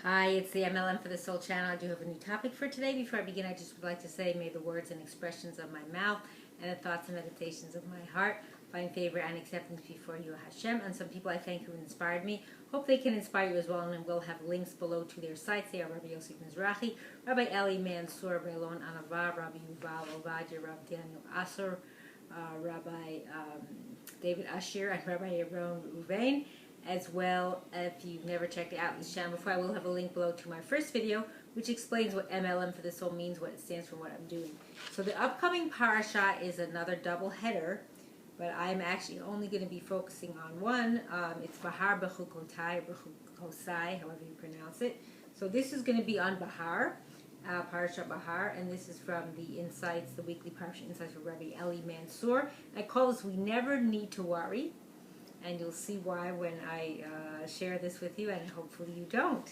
Hi, it's the M.L.M for the Soul channel. I do have a new topic for today. Before I begin, I just would like to say, may the words and expressions of my mouth and the thoughts and meditations of my heart find favor and acceptance before you, Hashem. And some people I thank who inspired me. Hope they can inspire you as well, and we'll have links below to their sites. They are Rabbi Yosef Mizrahi, Rabbi Eli Mansour, Rabbi Elon Anava, Rabbi Yuval Ovadia, Rabbi Daniel Asser, Rabbi David Asher, and Rabbi Aaron Ruvain. As well, if you've never checked out this channel before, I will have a link below to my first video, which explains what M.L.M for the Soul means, what it stands for, what I'm doing. So the upcoming parasha is another double header, but I'm actually only going to be focusing on one. It's Bahar Bechukotai, Bechukosai, however you pronounce it. So this is going to be on Bahar, Parasha Bahar, and this is from the Insights, the weekly Parasha Insights for Rabbi Eli Mansour. I call this We Never Need to Worry. And you'll see why when I share this with you, and hopefully you don't.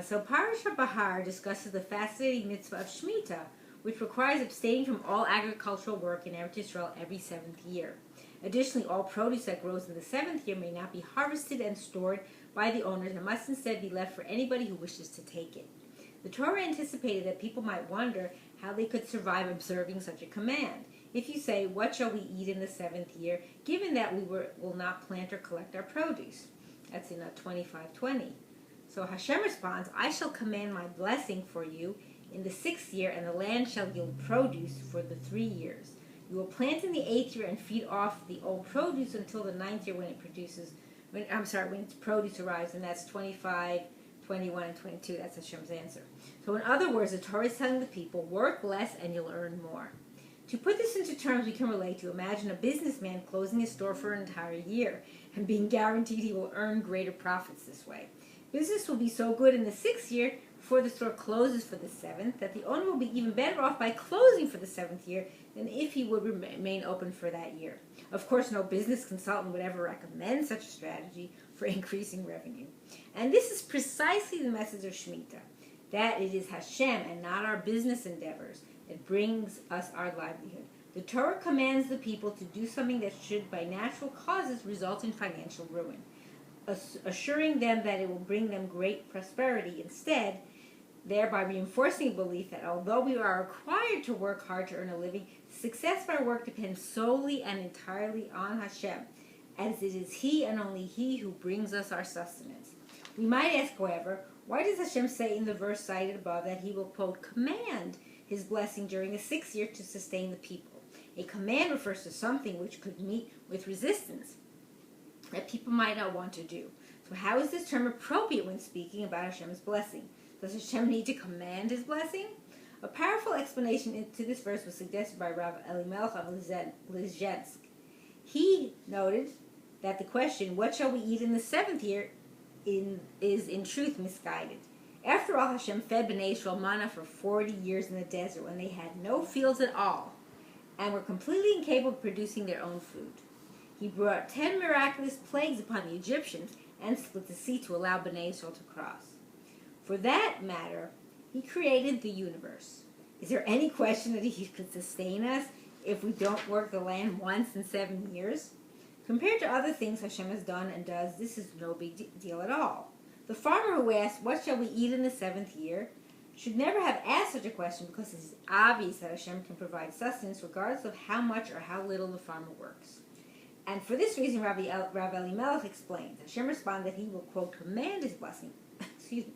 So Parasha Bahar discusses the fascinating mitzvah of Shemitah, which requires abstaining from all agricultural work in Eretz Yisrael every 7th year. Additionally, all produce that grows in the 7th year may not be harvested and stored by the owners and must instead be left for anybody who wishes to take it. The Torah anticipated that people might wonder how they could survive observing such a command. If you say, what shall we eat in the 7th year, given that we will not plant or collect our produce? That's in 25:20. So Hashem responds, I shall command my blessing for you in the 6th year, and the land shall yield produce for the 3 years. You will plant in the 8th year and feed off the old produce until the 9th year when its produce arrives, and that's 25, 21, and 22. That's Hashem's answer. So in other words, the Torah is telling the people, work less and you'll earn more. To put this into terms we can relate to, imagine a businessman closing his store for an entire year and being guaranteed he will earn greater profits this way. Business will be so good in the 6th year before the store closes for the 7th that the owner will be even better off by closing for the 7th year than if he would remain open for that year. Of course, no business consultant would ever recommend such a strategy for increasing revenue. And this is precisely the message of Shemitah, that it is Hashem and not our business endeavors that brings us our livelihood. The Torah commands the people to do something that should, by natural causes, result in financial ruin, assuring them that it will bring them great prosperity instead, thereby reinforcing the belief that although we are required to work hard to earn a living, success of our work depends solely and entirely on Hashem, as it is He and only He who brings us our sustenance. We might ask, however, why does Hashem say in the verse cited above that He will, quote, command His blessing during the 6th year to sustain the people? A command refers to something which could meet with resistance that people might not want to do. So how is this term appropriate when speaking about Hashem's blessing? Does Hashem need to command His blessing? A powerful explanation to this verse was suggested by Rav Elimelech of Lizhensk. He noted that the question, what shall we eat in the 7th year, is in truth misguided. After all, Hashem fed Bnei Israel manna for 40 years in the desert when they had no fields at all and were completely incapable of producing their own food. He brought 10 miraculous plagues upon the Egyptians and split the sea to allow Bnei Israel to cross. For that matter, He created the universe. Is there any question that He could sustain us if we don't work the land once in 7 years? Compared to other things Hashem has done and does, this is no big deal at all. The farmer who asked, what shall we eat in the 7th year, should never have asked such a question, because it is obvious that Hashem can provide sustenance regardless of how much or how little the farmer works. And for this reason, Rav Elimelech explains, Hashem responded that He will, quote, command His blessing. Excuse me.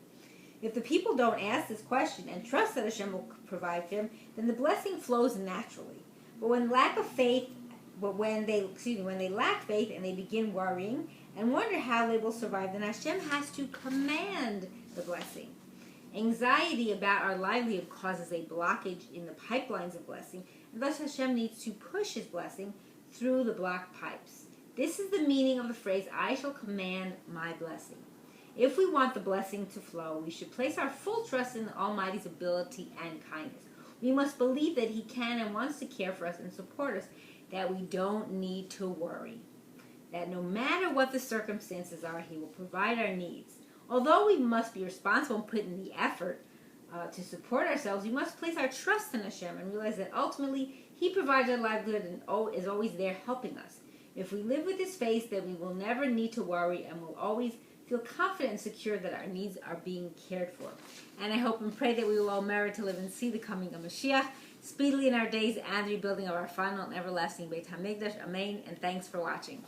If the people don't ask this question and trust that Hashem will provide for them, then the blessing flows naturally. But when they lack faith and they begin worrying and wonder how they will survive, then Hashem has to command the blessing. Anxiety about our livelihood causes a blockage in the pipelines of blessing, and thus Hashem needs to push His blessing through the blocked pipes. This is the meaning of the phrase, I shall command my blessing. If we want the blessing to flow, we should place our full trust in the Almighty's ability and kindness. We must believe that He can and wants to care for us and support us, that we don't need to worry, that no matter what the circumstances are, He will provide our needs. Although we must be responsible and put in the effort to support ourselves, we must place our trust in Hashem and realize that ultimately He provides our livelihood and is always there helping us. If we live with this faith, then we will never need to worry and will always feel confident and secure that our needs are being cared for. And I hope and pray that we will all merit to live and see the coming of Mashiach speedily in our days and the rebuilding of our final and everlasting Beit HaMikdash. Amen. And thanks for watching.